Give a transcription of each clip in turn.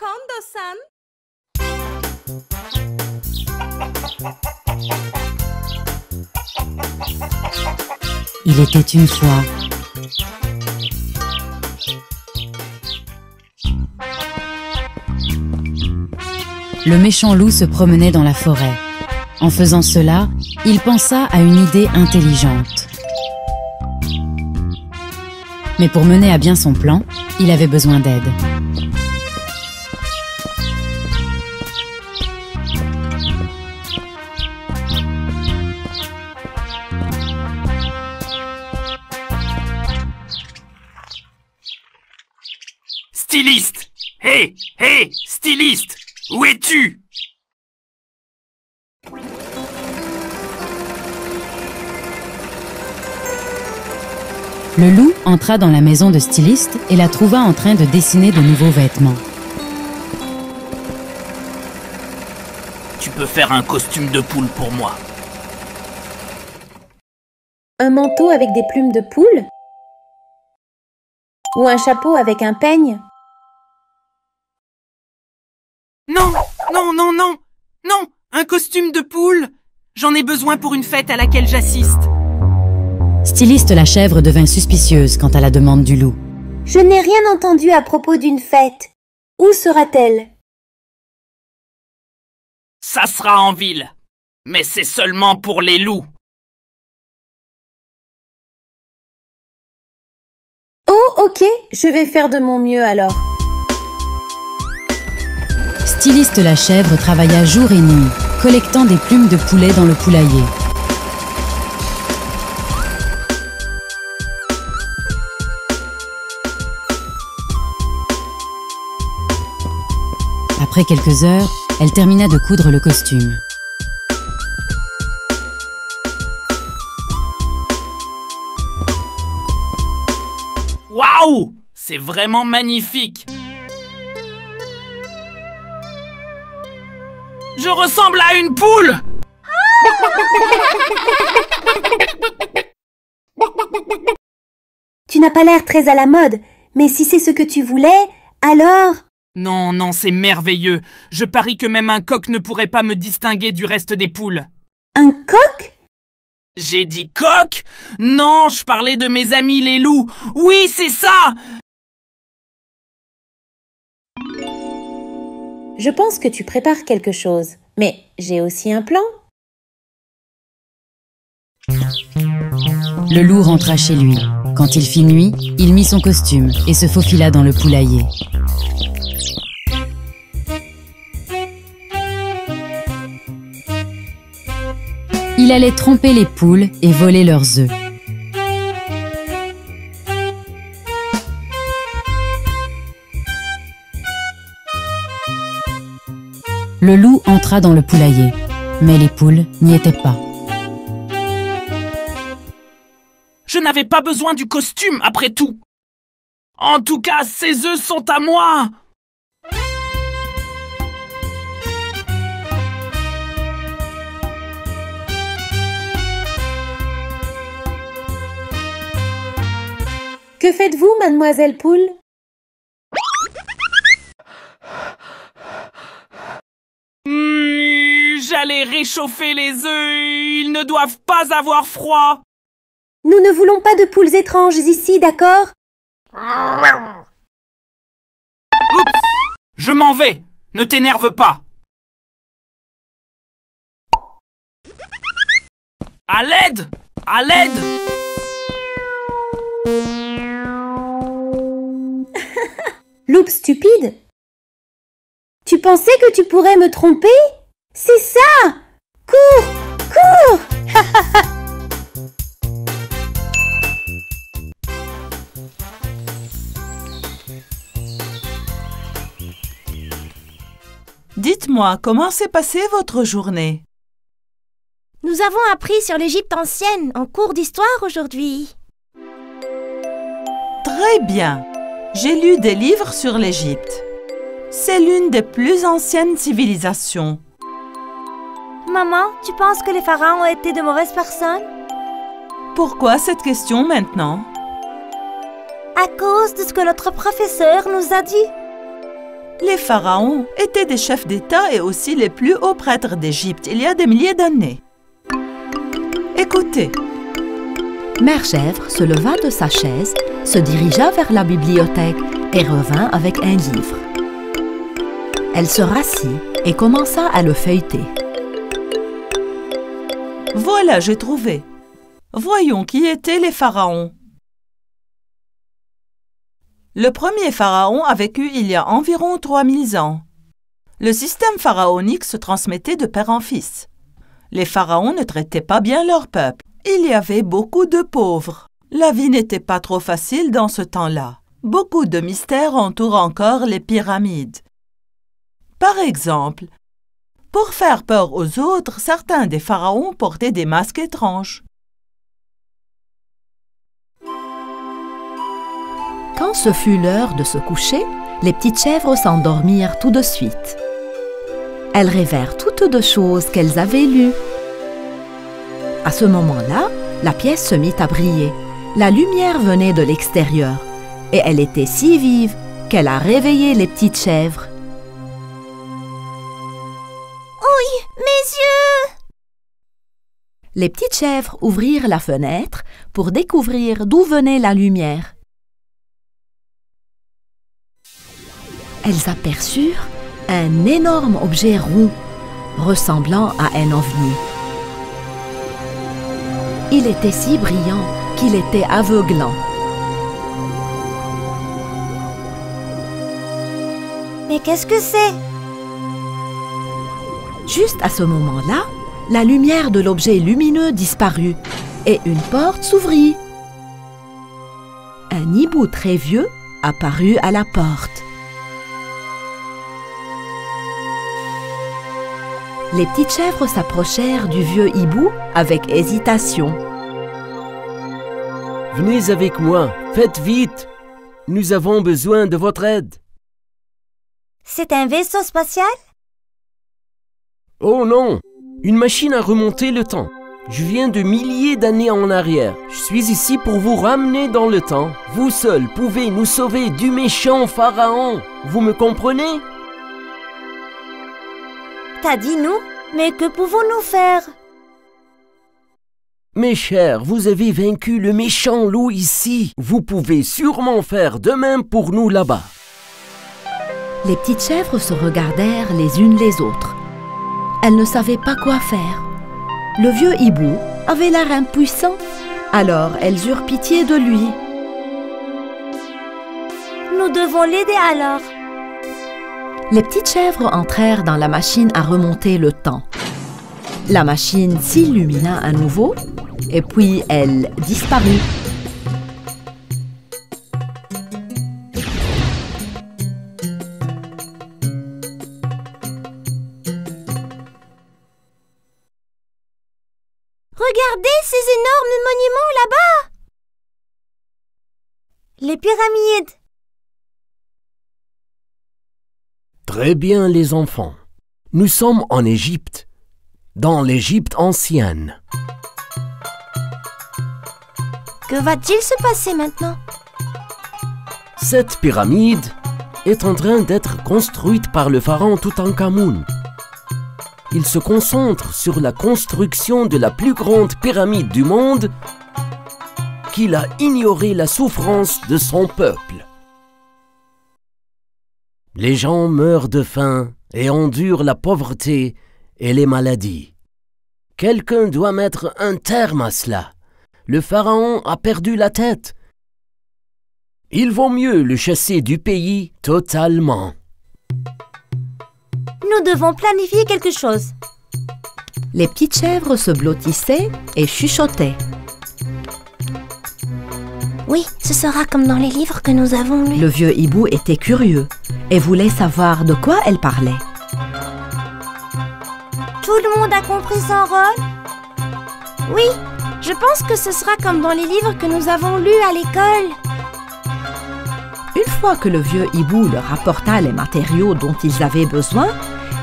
Kondo-san. Il était une fois. Le méchant loup se promenait dans la forêt. En faisant cela, il pensa à une idée intelligente. Mais pour mener à bien son plan, il avait besoin d'aide. Styliste! Hé! Hé! Styliste! Où es-tu? Le loup entra dans la maison de styliste et la trouva en train de dessiner de nouveaux vêtements. Tu peux faire un costume de poule pour moi. Un manteau avec des plumes de poule? Ou un chapeau avec un peigne? Non! Non, non, non! Non! Un costume de poule! J'en ai besoin pour une fête à laquelle j'assiste. Styliste la chèvre devint suspicieuse quant à la demande du loup. Je n'ai rien entendu à propos d'une fête. Où sera-t-elle? Ça sera en ville. Mais c'est seulement pour les loups. Oh, ok, je vais faire de mon mieux alors. Styliste la chèvre travailla jour et nuit, collectant des plumes de poulet dans le poulailler. Après quelques heures, elle termina de coudre le costume. Waouh! C'est vraiment magnifique! Je ressemble à une poule! Tu n'as pas l'air très à la mode, mais si c'est ce que tu voulais, alors... Non, non, c'est merveilleux. Je parie que même un coq ne pourrait pas me distinguer du reste des poules. Un coq? J'ai dit coq? Non, je parlais de mes amis les loups. Oui, c'est ça! Je pense que tu prépares quelque chose, mais j'ai aussi un plan. Le loup rentra chez lui. Quand il fit nuit, il mit son costume et se faufila dans le poulailler. Il allait tromper les poules et voler leurs œufs. Le loup entra dans le poulailler, mais les poules n'y étaient pas. Je n'avais pas besoin du costume, après tout. En tout cas, ces œufs sont à moi. Que faites-vous, mademoiselle Poule? J'allais réchauffer les œufs. Ils ne doivent pas avoir froid. Nous ne voulons pas de poules étranges ici, d'accord? Oups! Je m'en vais. Ne t'énerve pas. À l'aide! À l'aide! Loup stupide? Tu pensais que tu pourrais me tromper? C'est ça! Cours! Cours! Dites-moi, comment s'est passée votre journée? Nous avons appris sur l'Égypte ancienne en cours d'histoire aujourd'hui. Très bien. J'ai lu des livres sur l'Égypte. C'est l'une des plus anciennes civilisations. Maman, tu penses que les pharaons étaient de mauvaises personnes? Pourquoi cette question maintenant? À cause de ce que notre professeur nous a dit. Les pharaons étaient des chefs d'État et aussi les plus hauts prêtres d'Égypte il y a des milliers d'années. Écoutez. Mère Chèvre se leva de sa chaise, se dirigea vers la bibliothèque et revint avec un livre. Elle se rassit et commença à le feuilleter. Voilà, j'ai trouvé. Voyons qui étaient les pharaons. Le premier pharaon a vécu il y a environ 3000 ans. Le système pharaonique se transmettait de père en fils. Les pharaons ne traitaient pas bien leur peuple. Il y avait beaucoup de pauvres. La vie n'était pas trop facile dans ce temps-là. Beaucoup de mystères entourent encore les pyramides. Par exemple, pour faire peur aux autres, certains des pharaons portaient des masques étranges. Quand ce fut l'heure de se coucher, les petites chèvres s'endormirent tout de suite. Elles rêvèrent toutes deux choses qu'elles avaient lues. À ce moment-là, la pièce se mit à briller. La lumière venait de l'extérieur et elle était si vive qu'elle a réveillé les petites chèvres. Oui, mes yeux! Les petites chèvres ouvrirent la fenêtre pour découvrir d'où venait la lumière. Elles aperçurent un énorme objet rond, ressemblant à un ovni. Il était si brillant qu'il était aveuglant. Mais qu'est-ce que c'est? Juste à ce moment-là, la lumière de l'objet lumineux disparut et une porte s'ouvrit. Un hibou très vieux apparut à la porte. Les petites chèvres s'approchèrent du vieux hibou avec hésitation. « Venez avec moi, faites vite! Nous avons besoin de votre aide. » C'est un vaisseau spatial? Oh non! Une machine à remonter le temps. Je viens de milliers d'années en arrière. Je suis ici pour vous ramener dans le temps. Vous seul pouvez nous sauver du méchant pharaon. Vous me comprenez? T'as dit nous? Mais que pouvons-nous faire? Mes chers, vous avez vaincu le méchant loup ici. Vous pouvez sûrement faire de même pour nous là-bas. Les petites chèvres se regardèrent les unes les autres. Elles ne savaient pas quoi faire. Le vieux hibou avait l'air impuissant, alors elles eurent pitié de lui. Nous devons l'aider alors. Les petites chèvres entrèrent dans la machine à remonter le temps. La machine s'illumina à nouveau et puis elle disparut. Regardez ces énormes monuments là-bas! Les pyramides! Très bien les enfants. Nous sommes en Égypte, dans l'Égypte ancienne. Que va-t-il se passer maintenant? Cette pyramide est en train d'être construite par le pharaon Toutankhamun. Il se concentre sur la construction de la plus grande pyramide du monde qu'il a ignoré la souffrance de son peuple. Les gens meurent de faim et endurent la pauvreté et les maladies. Quelqu'un doit mettre un terme à cela. Le pharaon a perdu la tête. Il vaut mieux le chasser du pays totalement. Nous devons planifier quelque chose. Les petites chèvres se blottissaient et chuchotaient. Oui, ce sera comme dans les livres que nous avons lus. Le vieux hibou était curieux et voulait savoir de quoi elle parlait. Tout le monde a compris son rôle? Oui, je pense que ce sera comme dans les livres que nous avons lus à l'école. Une fois que le vieux hibou leur apporta les matériaux dont ils avaient besoin,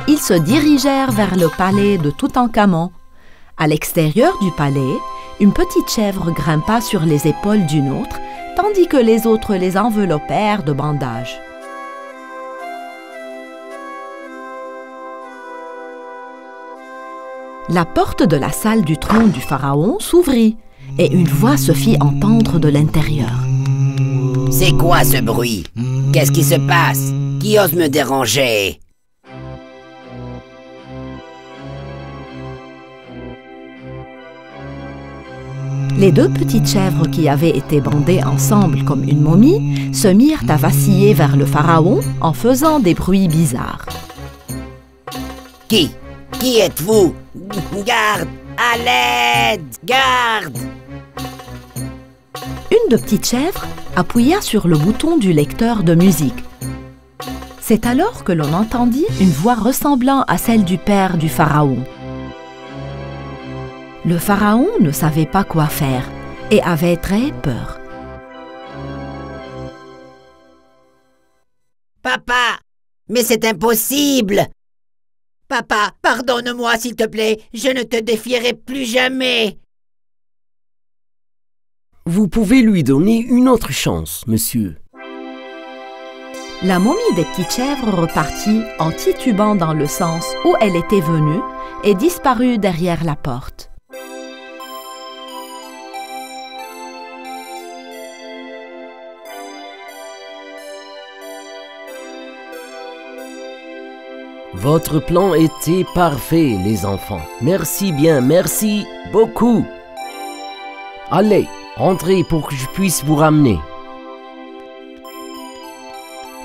ils se dirigèrent vers le palais de Toutankhamon. À l'extérieur du palais, une petite chèvre grimpa sur les épaules d'une autre, tandis que les autres les enveloppèrent de bandages. La porte de la salle du trône du pharaon s'ouvrit et une voix se fit entendre de l'intérieur. C'est quoi ce bruit? Qu'est-ce qui se passe? Qui ose me déranger? Les deux petites chèvres qui avaient été bandées ensemble comme une momie se mirent à vaciller vers le pharaon en faisant des bruits bizarres. Qui êtes-vous? Garde! À l'aide! Garde! Une des petites chèvres appuya sur le bouton du lecteur de musique. C'est alors que l'on entendit une voix ressemblant à celle du père du pharaon. Le pharaon ne savait pas quoi faire et avait très peur. Papa! Mais c'est impossible! Papa, pardonne-moi s'il te plaît, je ne te défierai plus jamais! Vous pouvez lui donner une autre chance, monsieur. La momie des petites chèvres repartit en titubant dans le sens où elle était venue et disparut derrière la porte. Votre plan était parfait, les enfants. Merci bien, merci beaucoup. Allez, entrez pour que je puisse vous ramener.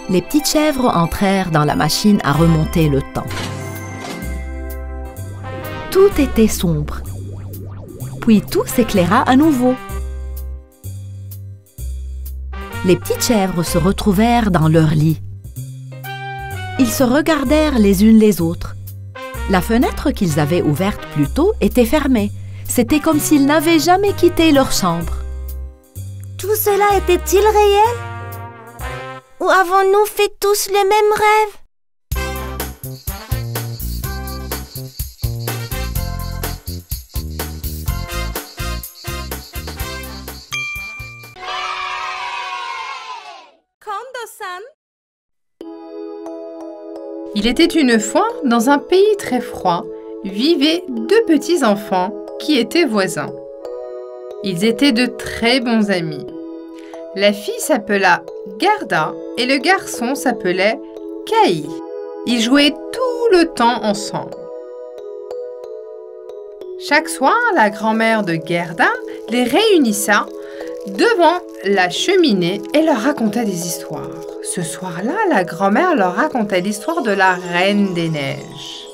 Les petites chèvres entrèrent dans la machine à remonter le temps. Tout était sombre. Puis tout s'éclaira à nouveau. Les petites chèvres se retrouvèrent dans leur lit. Ils se regardèrent les unes les autres. La fenêtre qu'ils avaient ouverte plus tôt était fermée. C'était comme s'ils n'avaient jamais quitté leur chambre. Tout cela était-il réel? Ou avons-nous fait tous le même rêve? Kondo-san. Il était une fois, dans un pays très froid, vivaient deux petits enfants qui étaient voisins. Ils étaient de très bons amis. La fille s'appela Gerda et le garçon s'appelait Kai. Ils jouaient tout le temps ensemble. Chaque soir, la grand-mère de Gerda les réunissa devant la cheminée et leur racontait des histoires. Ce soir-là, la grand-mère leur racontait l'histoire de la Reine des Neiges.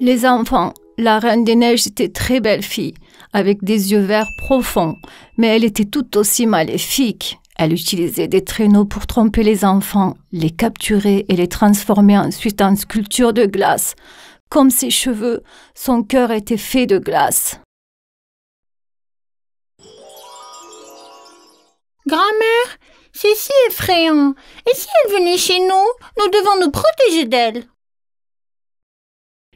Les enfants, la Reine des Neiges était très belle fille, avec des yeux verts profonds, mais elle était tout aussi maléfique. Elle utilisait des traîneaux pour tromper les enfants, les capturer et les transformer ensuite en sculptures de glace. Comme ses cheveux, son cœur était fait de glace. Grand-mère, c'est si effrayant. Et si elle venait chez nous, nous devons nous protéger d'elle.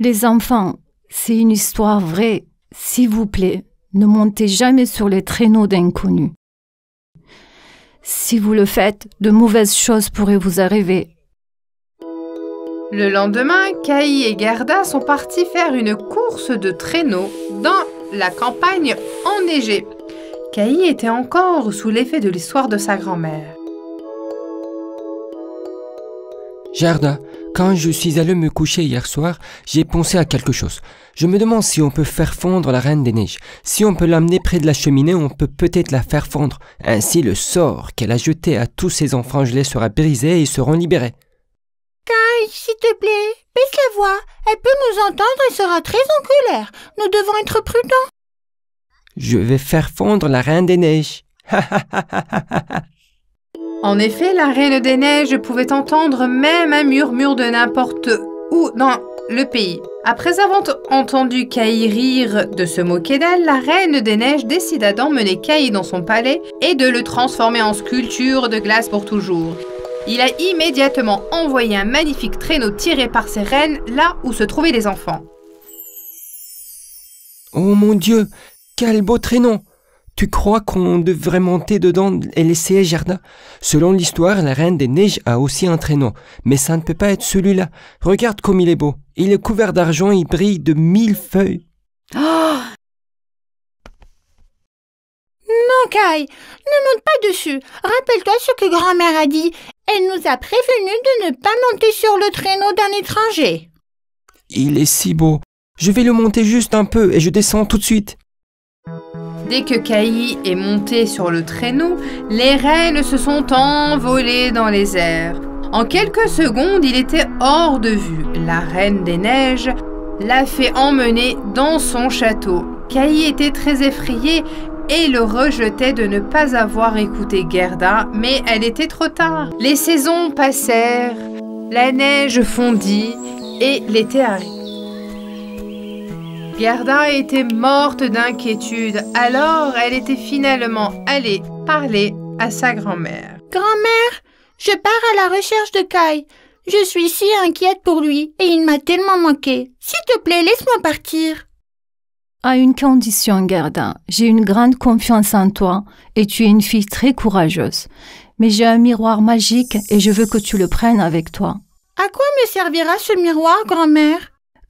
Les enfants, c'est une histoire vraie. S'il vous plaît, ne montez jamais sur les traîneaux d'inconnus. Si vous le faites, de mauvaises choses pourraient vous arriver. Le lendemain, Kai et Gerda sont partis faire une course de traîneaux dans la campagne enneigée. Kai était encore sous l'effet de l'histoire de sa grand-mère. Gerda, quand je suis allé me coucher hier soir, j'ai pensé à quelque chose. Je me demande si on peut faire fondre la Reine des Neiges. Si on peut l'amener près de la cheminée, on peut peut-être la faire fondre. Ainsi, le sort qu'elle a jeté à tous ses enfants gelés sera brisé et ils seront libérés. Kai, s'il te plaît, baisse la voix. Elle peut nous entendre et sera très en colère. Nous devons être prudents. Je vais faire fondre la Reine des Neiges. En effet, la Reine des Neiges pouvait entendre même un murmure de n'importe où dans le pays. Après avoir entendu Kai rire de se moquer d'elle, la Reine des Neiges décida d'emmener Kai dans son palais et de le transformer en sculpture de glace pour toujours. Il a immédiatement envoyé un magnifique traîneau tiré par ses reines là où se trouvaient les enfants. Oh mon Dieu, quel beau traîneau! Tu crois qu'on devrait monter dedans et l'essayer, Gerda? Selon l'histoire, la Reine des Neiges a aussi un traîneau, mais ça ne peut pas être celui-là. Regarde comme il est beau. Il est couvert d'argent, il brille de 1000 feuilles. Oh! Non, Kai, ne monte pas dessus. Rappelle-toi ce que grand-mère a dit. Elle nous a prévenus de ne pas monter sur le traîneau d'un étranger. Il est si beau. Je vais le monter juste un peu et je descends tout de suite. Dès que Kai est monté sur le traîneau, les reines se sont envolées dans les airs. En quelques secondes, il était hors de vue. La Reine des Neiges l'a fait emmener dans son château. Kai était très effrayée et le rejetait de ne pas avoir écouté Gerda, mais elle était trop tard. Les saisons passèrent, la neige fondit et l'été arriva. Gerda était morte d'inquiétude, alors elle était finalement allée parler à sa grand-mère. Grand-mère, je pars à la recherche de Kai. Je suis si inquiète pour lui et il m'a tellement manqué. S'il te plaît, laisse-moi partir. À une condition, Gerda. J'ai une grande confiance en toi et tu es une fille très courageuse. Mais j'ai un miroir magique et je veux que tu le prennes avec toi. À quoi me servira ce miroir, grand-mère?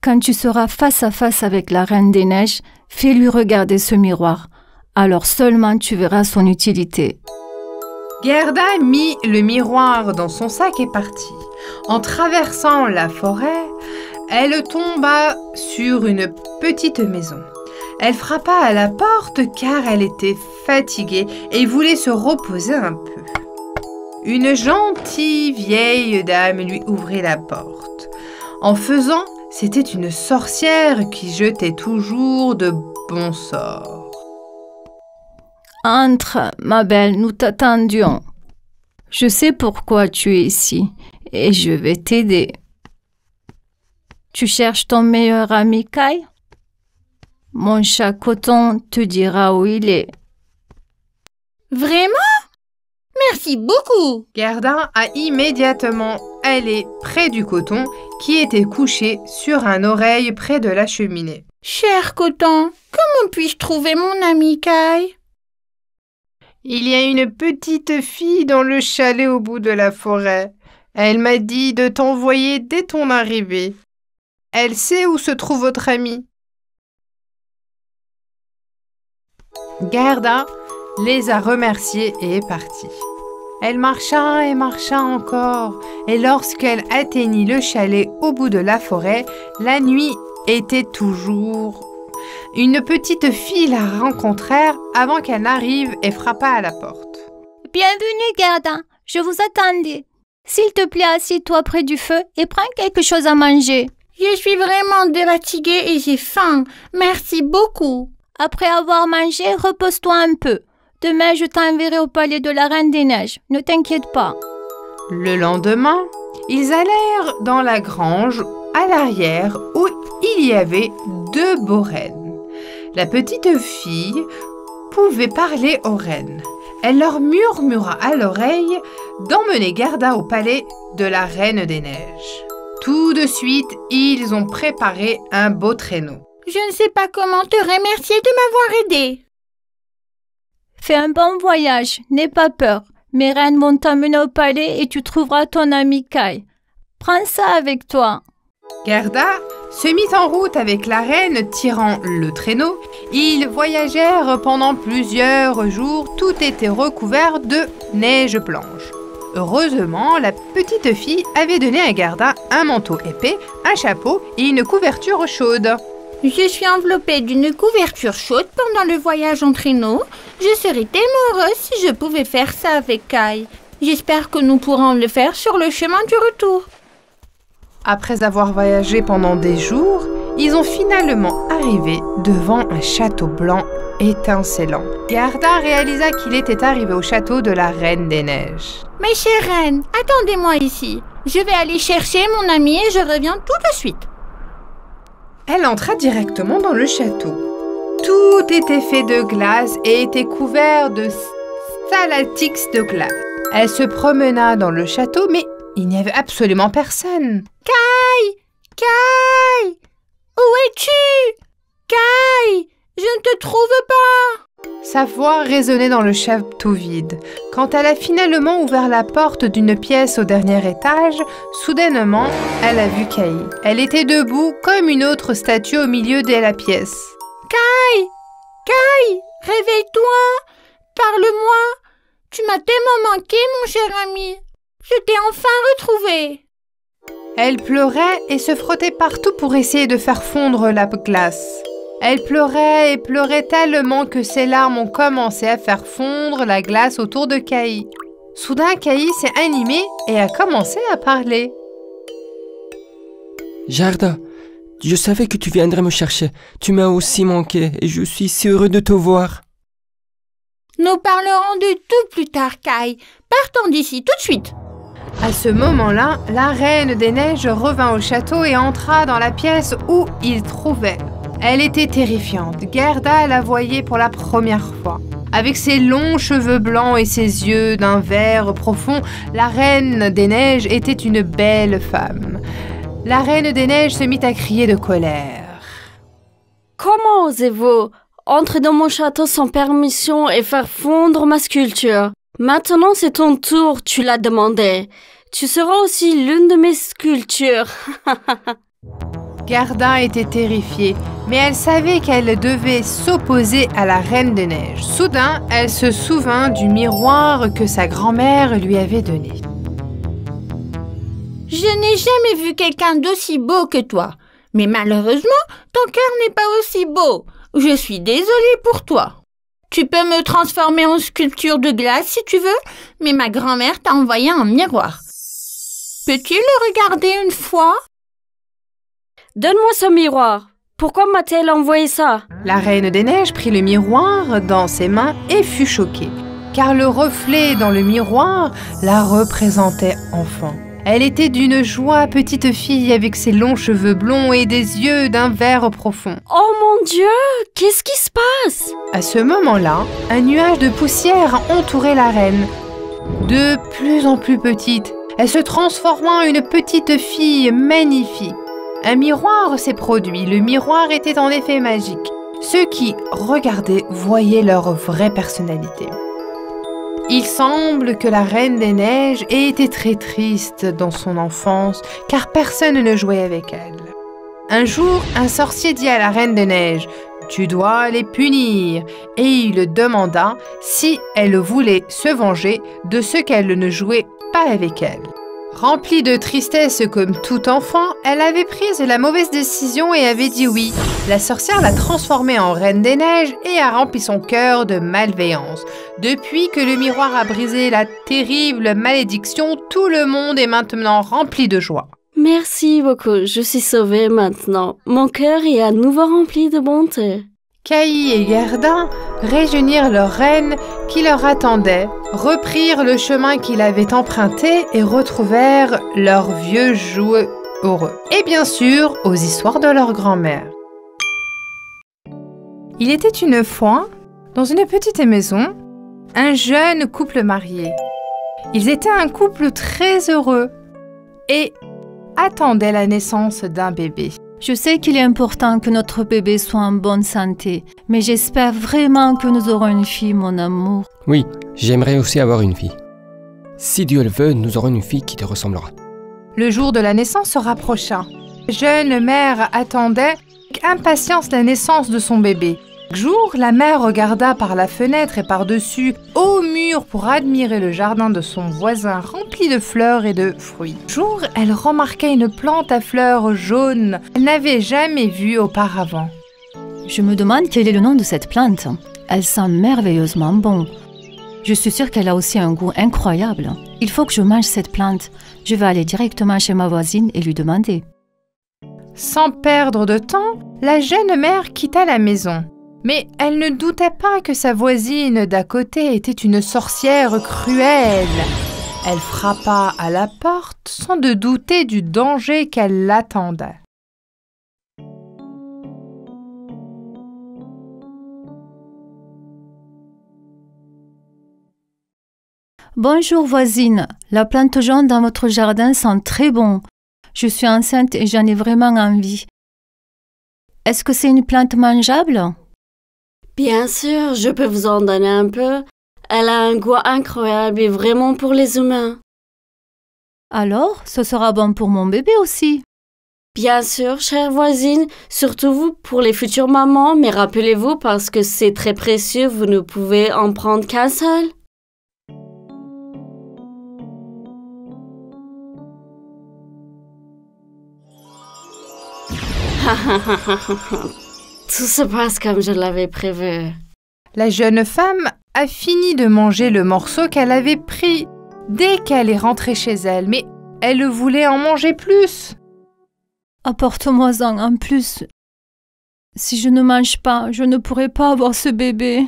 Quand tu seras face à face avec la Reine des Neiges, fais-lui regarder ce miroir. Alors seulement tu verras son utilité. Gerda mit le miroir dans son sac et partit. En traversant la forêt, elle tomba sur une petite maison. Elle frappa à la porte car elle était fatiguée et voulait se reposer un peu. Une gentille vieille dame lui ouvrit la porte. En faisant, c'était une sorcière qui jetait toujours de bons sorts. Entre, ma belle, nous t'attendions. Je sais pourquoi tu es ici et je vais t'aider. Tu cherches ton meilleur ami Kai? Mon chat Coton te dira où il est. Vraiment? Merci beaucoup. Gerda a immédiatement allé près du Coton qui était couché sur un oreille près de la cheminée. Cher Coton, comment puis-je trouver mon ami Kai? Il y a une petite fille dans le chalet au bout de la forêt. Elle m'a dit de t'envoyer dès ton arrivée. Elle sait où se trouve votre ami. Gerda les a remerciés et est partie. Elle marcha et marcha encore, et lorsqu'elle atteignit le chalet au bout de la forêt, la nuit était toujours. Une petite fille la rencontrèrent avant qu'elle n'arrive et frappa à la porte. Bienvenue, Gerda. Je vous attendais. S'il te plaît, assieds-toi près du feu et prends quelque chose à manger. Je suis vraiment fatiguée et j'ai faim. Merci beaucoup. Après avoir mangé, repose-toi un peu. Demain, je t'enverrai au palais de la Reine des Neiges. Ne t'inquiète pas. Le lendemain, ils allèrent dans la grange à l'arrière où il y avait 2 beaux rennes. La petite fille pouvait parler aux rennes. Elle leur murmura à l'oreille d'emmener Gerda au palais de la Reine des Neiges. Tout de suite, ils ont préparé un beau traîneau. Je ne sais pas comment te remercier de m'avoir aidé. Fais un bon voyage, n'aie pas peur. Mes reines vont t'emmener au palais et tu trouveras ton ami Kai. Prends ça avec toi. Gerda se mit en route avec la reine tirant le traîneau. Ils voyagèrent pendant plusieurs jours. Tout était recouvert de neige blanche. Heureusement, la petite fille avait donné à Gerda un manteau épais, un chapeau et une couverture chaude. Je suis enveloppée d'une couverture chaude pendant le voyage en traîneau. Je serais tellement heureuse si je pouvais faire ça avec Kai. J'espère que nous pourrons le faire sur le chemin du retour. Après avoir voyagé pendant des jours, ils ont finalement arrivé devant un château blanc étincelant. Gerda réalisa qu'il était arrivé au château de la Reine des Neiges. Mes chères reines, attendez-moi ici. Je vais aller chercher mon ami et je reviens tout de suite. Elle entra directement dans le château. Tout était fait de glace et était couvert de stalactites de glace. Elle se promena dans le château, mais il n'y avait absolument personne. Kai! Kai! Où es-tu? Kai! Je ne te trouve pas! Sa voix résonnait dans le château vide. Quand elle a finalement ouvert la porte d'une pièce au dernier étage, soudainement, elle a vu Kai. Elle était debout comme une autre statue au milieu de la pièce. Kai! Kai! Réveille-toi! Parle-moi! Tu m'as tellement manqué, mon cher ami! Je t'ai enfin retrouvé! Elle pleurait et se frottait partout pour essayer de faire fondre la glace. Elle pleurait et pleurait tellement que ses larmes ont commencé à faire fondre la glace autour de Kai. Soudain, Kai s'est animée et a commencé à parler. Gerda, je savais que tu viendrais me chercher. Tu m'as aussi manqué et je suis si heureux de te voir. Nous parlerons de tout plus tard, Kai. Partons d'ici tout de suite. À ce moment-là, la Reine des Neiges revint au château et entra dans la pièce où il trouvait. Elle était terrifiante. Gerda la voyait pour la première fois. Avec ses longs cheveux blancs et ses yeux d'un vert profond, la Reine des Neiges était une belle femme. La Reine des Neiges se mit à crier de colère. « Comment osez-vous entrer dans mon château sans permission et faire fondre ma sculpture? Maintenant c'est ton tour, tu l'as demandé. Tu seras aussi l'une de mes sculptures. » Gerda était terrifiée, mais elle savait qu'elle devait s'opposer à la Reine des Neiges. Soudain, elle se souvint du miroir que sa grand-mère lui avait donné. Je n'ai jamais vu quelqu'un d'aussi beau que toi. Mais malheureusement, ton cœur n'est pas aussi beau. Je suis désolée pour toi. Tu peux me transformer en sculpture de glace si tu veux, mais ma grand-mère t'a envoyé un miroir. Peux-tu le regarder une fois? Donne-moi ce miroir. Pourquoi m'a-t-elle envoyé ça? La Reine des Neiges prit le miroir dans ses mains et fut choquée, car le reflet dans le miroir la représentait enfant. Elle était d'une joie petite fille avec ses longs cheveux blonds et des yeux d'un vert profond. Oh mon Dieu, qu'est-ce qui se passe? À ce moment-là, un nuage de poussière entourait la reine. De plus en plus petite, elle se transforma en une petite fille magnifique. Un miroir s'est produit. Le miroir était en effet magique. Ceux qui regardaient voyaient leur vraie personnalité. Il semble que la Reine des Neiges ait été très triste dans son enfance, car personne ne jouait avec elle. Un jour, un sorcier dit à la Reine des Neiges « Tu dois les punir » et il demanda si elle voulait se venger de ceux qu'elle ne jouait pas avec elle. Remplie de tristesse comme tout enfant, elle avait pris la mauvaise décision et avait dit oui. La sorcière l'a transformée en Reine des Neiges et a rempli son cœur de malveillance. Depuis que le miroir a brisé la terrible malédiction, tout le monde est maintenant rempli de joie. Merci beaucoup, je suis sauvée maintenant. Mon cœur est à nouveau rempli de bonté. Kai et Gerda réunirent leur reine qui leur attendait, reprirent le chemin qu'ils avaient emprunté et retrouvèrent leurs vieux jouets heureux. Et bien sûr, aux histoires de leur grand-mère. Il était une fois, dans une petite maison, un jeune couple marié. Ils étaient un couple très heureux et attendaient la naissance d'un bébé. Je sais qu'il est important que notre bébé soit en bonne santé, mais j'espère vraiment que nous aurons une fille, mon amour. Oui, j'aimerais aussi avoir une fille. Si Dieu le veut, nous aurons une fille qui te ressemblera. Le jour de la naissance se rapprocha. La jeune mère attendait avec impatience la naissance de son bébé. Chaque jour, la mère regarda par la fenêtre et par-dessus au mur pour admirer le jardin de son voisin rempli de fleurs et de fruits. Un jour, elle remarqua une plante à fleurs jaunes qu'elle n'avait jamais vue auparavant. Je me demande quel est le nom de cette plante. Elle sent merveilleusement bon. Je suis sûre qu'elle a aussi un goût incroyable. Il faut que je mange cette plante. Je vais aller directement chez ma voisine et lui demander. Sans perdre de temps, la jeune mère quitta la maison. Mais elle ne doutait pas que sa voisine d'à côté était une sorcière cruelle. Elle frappa à la porte sans de douter du danger qu'elle l'attendait. Bonjour voisine, la plante jaune dans votre jardin sent très bon. Je suis enceinte et j'en ai vraiment envie. Est-ce que c'est une plante mangeable ? Bien sûr, je peux vous en donner un peu. Elle a un goût incroyable et vraiment pour les humains. Alors, ce sera bon pour mon bébé aussi. Bien sûr, chère voisine, surtout vous pour les futures mamans, mais rappelez-vous parce que c'est très précieux, vous ne pouvez en prendre qu'un seul. Tout se passe comme je l'avais prévu. La jeune femme a fini de manger le morceau qu'elle avait pris dès qu'elle est rentrée chez elle, mais elle voulait en manger plus. Apporte-moi-en un plus. Si je ne mange pas, je ne pourrai pas avoir ce bébé.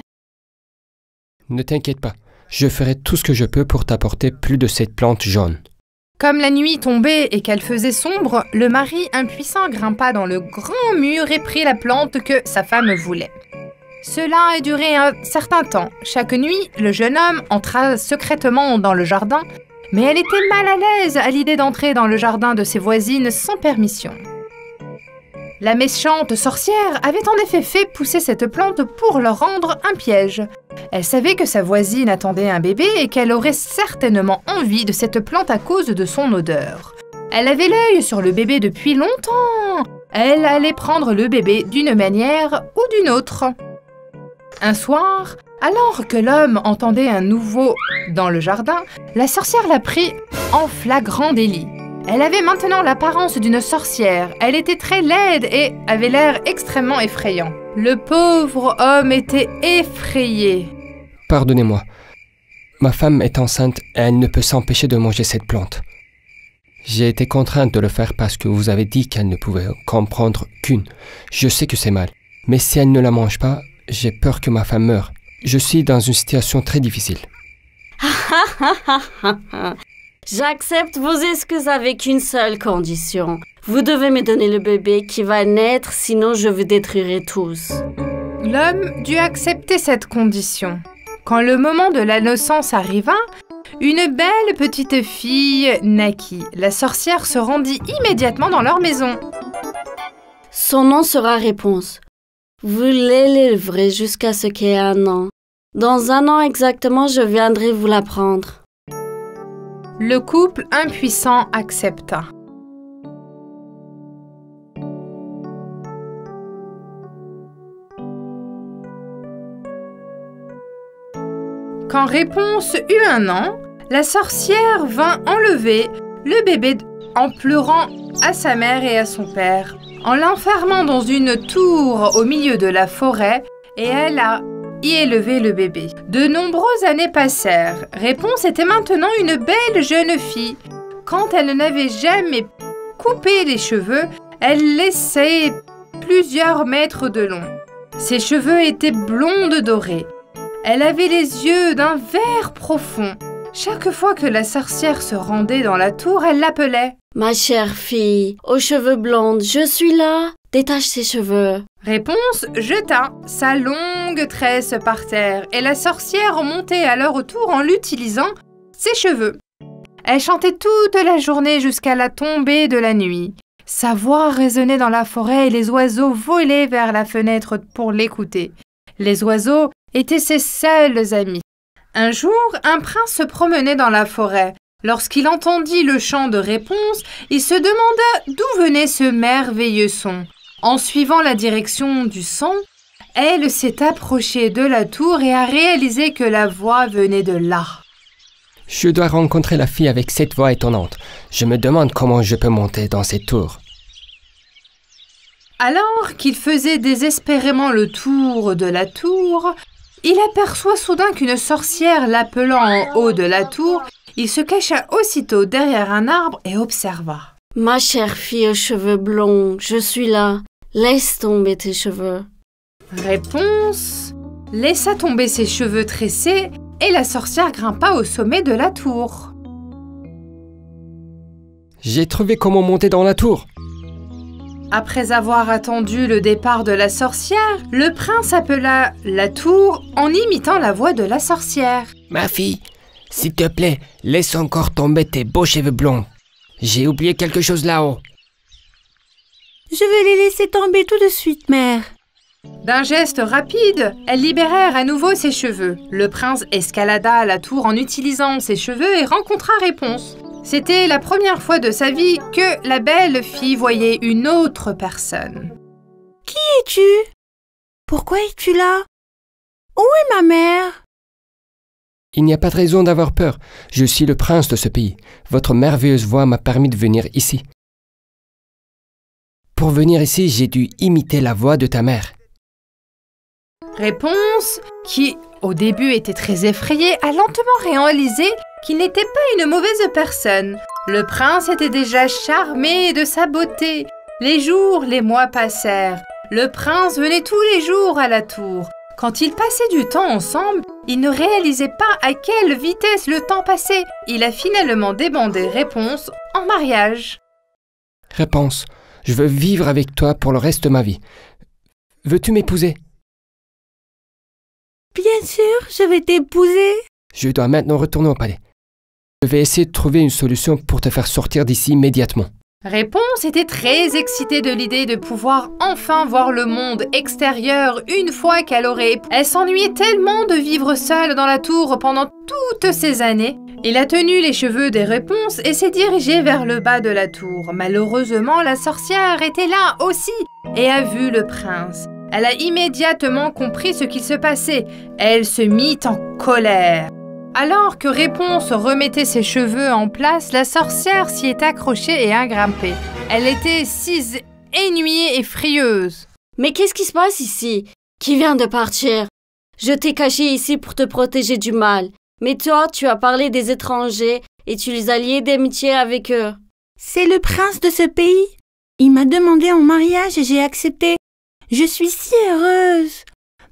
Ne t'inquiète pas, je ferai tout ce que je peux pour t'apporter plus de cette plante jaune. Comme la nuit tombait et qu'elle faisait sombre, le mari impuissant grimpa dans le grand mur et prit la plante que sa femme voulait. Cela a duré un certain temps. Chaque nuit, le jeune homme entra secrètement dans le jardin, mais elle était mal à l'aise à l'idée d'entrer dans le jardin de ses voisines sans permission. La méchante sorcière avait en effet fait pousser cette plante pour leur rendre un piège. Elle savait que sa voisine attendait un bébé et qu'elle aurait certainement envie de cette plante à cause de son odeur. Elle avait l'œil sur le bébé depuis longtemps. Elle allait prendre le bébé d'une manière ou d'une autre. Un soir, alors que l'homme entendait un nouveau dans le jardin, la sorcière l'a pris en flagrant délit. Elle avait maintenant l'apparence d'une sorcière. Elle était très laide et avait l'air extrêmement effrayant. Le pauvre homme était effrayé. Pardonnez-moi. Ma femme est enceinte et elle ne peut s'empêcher de manger cette plante. J'ai été contrainte de le faire parce que vous avez dit qu'elle ne pouvait qu'en prendre qu'une. Je sais que c'est mal. Mais si elle ne la mange pas, j'ai peur que ma femme meure. Je suis dans une situation très difficile. J'accepte vos excuses avec une seule condition. Vous devez me donner le bébé qui va naître, sinon je vous détruirai tous. L'homme dut accepter cette condition. Quand le moment de la naissance arriva, une belle petite fille naquit. La sorcière se rendit immédiatement dans leur maison. Son nom sera Réponse. Vous l'élèverez jusqu'à ce qu'il ait 1 an. Dans 1 an exactement, je viendrai vous la prendre. Le couple impuissant accepta. Quand Réponse eut 1 an, la sorcière vint enlever le bébé en pleurant à sa mère et à son père, en l'enfermant dans une tour au milieu de la forêt, et elle a y élevé le bébé. De nombreuses années passèrent. Réponse était maintenant une belle jeune fille. Quand elle n'avait jamais coupé les cheveux, elle laissait plusieurs mètres de long. Ses cheveux étaient blondes dorés. Elle avait les yeux d'un vert profond. Chaque fois que la sorcière se rendait dans la tour, elle l'appelait. « Ma chère fille, aux cheveux blondes, je suis là. Détache ses cheveux. » Réponse jeta sa longue tresse par terre et la sorcière montait à leur tour en l'utilisant ses cheveux. Elle chantait toute la journée jusqu'à la tombée de la nuit. Sa voix résonnait dans la forêt et les oiseaux volaient vers la fenêtre pour l'écouter. Les oiseaux étaient ses seuls amis. Un jour, un prince se promenait dans la forêt. Lorsqu'il entendit le chant de Réponse, il se demanda d'où venait ce merveilleux son. En suivant la direction du son, elle s'est approchée de la tour et a réalisé que la voix venait de là. Je dois rencontrer la fille avec cette voix étonnante. Je me demande comment je peux monter dans cette tour. Alors qu'il faisait désespérément le tour de la tour, il aperçoit soudain qu'une sorcière l'appelant en haut de la tour. Il se cacha aussitôt derrière un arbre et observa. « Ma chère fille aux cheveux blonds, je suis là. Laisse tomber tes cheveux. » Réponse laissa tomber ses cheveux tressés et la sorcière grimpa au sommet de la tour. J'ai trouvé comment monter dans la tour. Après avoir attendu le départ de la sorcière, le prince appela la tour en imitant la voix de la sorcière. « Ma fille, s'il te plaît, laisse encore tomber tes beaux cheveux blonds. J'ai oublié quelque chose là-haut. » Je vais les laisser tomber tout de suite, mère. D'un geste rapide, elles libérèrent à nouveau ses cheveux. Le prince escalada la tour en utilisant ses cheveux et rencontra Réponse. C'était la première fois de sa vie que la belle fille voyait une autre personne. Qui es-tu? Pourquoi es-tu là? Où est ma mère? Il n'y a pas de raison d'avoir peur. Je suis le prince de ce pays. Votre merveilleuse voix m'a permis de venir ici. Pour venir ici, j'ai dû imiter la voix de ta mère. Réponse, qui au début était très effrayée, a lentement réalisé qu'il n'était pas une mauvaise personne. Le prince était déjà charmé de sa beauté. Les jours, les mois passèrent. Le prince venait tous les jours à la tour. Quand ils passaient du temps ensemble, il ne réalisait pas à quelle vitesse le temps passait. Il a finalement demandé Réponse en mariage. Réponse, je veux vivre avec toi pour le reste de ma vie. Veux-tu m'épouser? Bien sûr, je vais t'épouser. Je dois maintenant retourner au palais. Je vais essayer de trouver une solution pour te faire sortir d'ici immédiatement. Réponse était très excitée de l'idée de pouvoir enfin voir le monde extérieur une fois qu'elle aurait... Elle s'ennuyait tellement de vivre seule dans la tour pendant toutes ces années. Il a tenu les cheveux des Réponses et s'est dirigé vers le bas de la tour. Malheureusement, la sorcière était là aussi et a vu le prince. Elle a immédiatement compris ce qui se passait. Elle se mit en colère. Alors que Réponse remettait ses cheveux en place, la sorcière s'y est accrochée et a grimpé. Elle était si ennuyée et frieuse. Mais qu'est-ce qui se passe ici? Qui vient de partir? Je t'ai caché ici pour te protéger du mal. Mais toi, tu as parlé des étrangers et tu les as liés d'amitié avec eux. C'est le prince de ce pays. Il m'a demandé en mariage et j'ai accepté. Je suis si heureuse.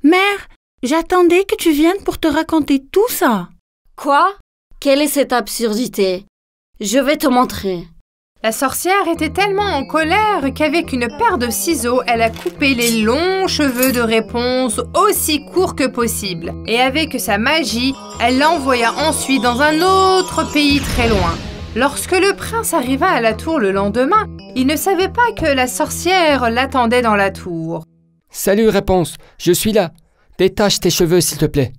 Mère, j'attendais que tu viennes pour te raconter tout ça. Quoi? Quelle est cette absurdité? Je vais te montrer. La sorcière était tellement en colère qu'avec une paire de ciseaux, elle a coupé les longs cheveux de Réponse aussi courts que possible. Et avec sa magie, elle l'envoya ensuite dans un autre pays très loin. Lorsque le prince arriva à la tour le lendemain, il ne savait pas que la sorcière l'attendait dans la tour. Salut Réponse, je suis là. Détache tes cheveux s'il te plaît.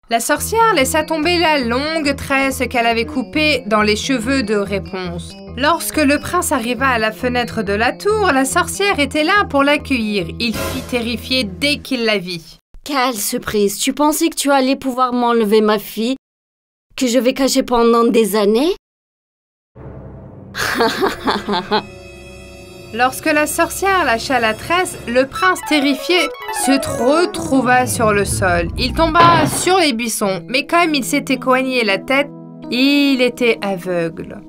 La sorcière laissa tomber la longue tresse qu'elle avait coupée dans les cheveux de Réponse. Lorsque le prince arriva à la fenêtre de la tour, la sorcière était là pour l'accueillir. Il fut terrifié dès qu'il la vit. Quelle surprise! Tu pensais que tu allais pouvoir m'enlever ma fille, que je vais cacher pendant des années? Lorsque la sorcière lâcha la tresse, le prince terrifié se retrouva sur le sol. Il tomba sur les buissons, mais comme il s'était coigné la tête, il était aveugle.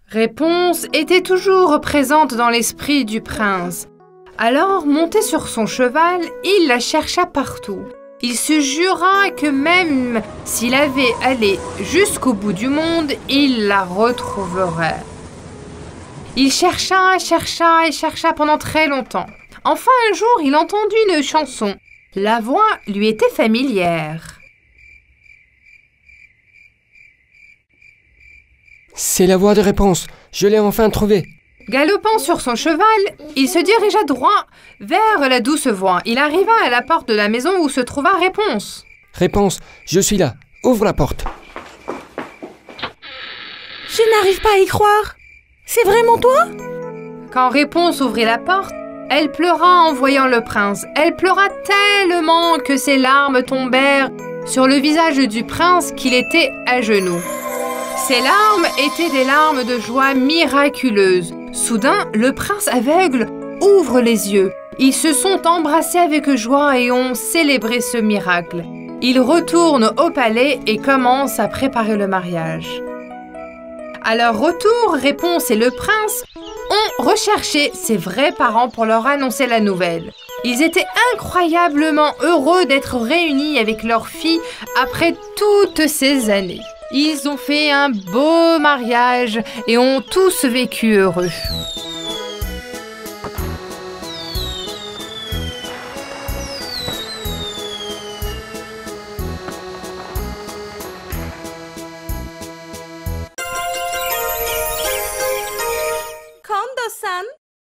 Réponse était toujours présente dans l'esprit du prince. Alors, monté sur son cheval, il la chercha partout. Il se jura que même s'il avait allé jusqu'au bout du monde, il la retrouverait. Il chercha pendant très longtemps. Enfin, un jour, il entendit une chanson. La voix lui était familière. C'est la voix de Réponse. Je l'ai enfin trouvée. Galopant sur son cheval, il se dirigea droit vers la douce voix. Il arriva à la porte de la maison où se trouva Réponse. Réponse, je suis là. Ouvre la porte. Je n'arrive pas à y croire. C'est vraiment toi? Quand Réponse ouvrit la porte, elle pleura en voyant le prince. Elle pleura tellement que ses larmes tombèrent sur le visage du prince qu'il était à genoux. Ces larmes étaient des larmes de joie miraculeuse. Soudain, le prince aveugle ouvre les yeux. Ils se sont embrassés avec joie et ont célébré ce miracle. Ils retournent au palais et commencent à préparer le mariage. À leur retour, Réponse et le prince ont recherché ses vrais parents pour leur annoncer la nouvelle. Ils étaient incroyablement heureux d'être réunis avec leur fille après toutes ces années. Ils ont fait un beau mariage et ont tous vécu heureux.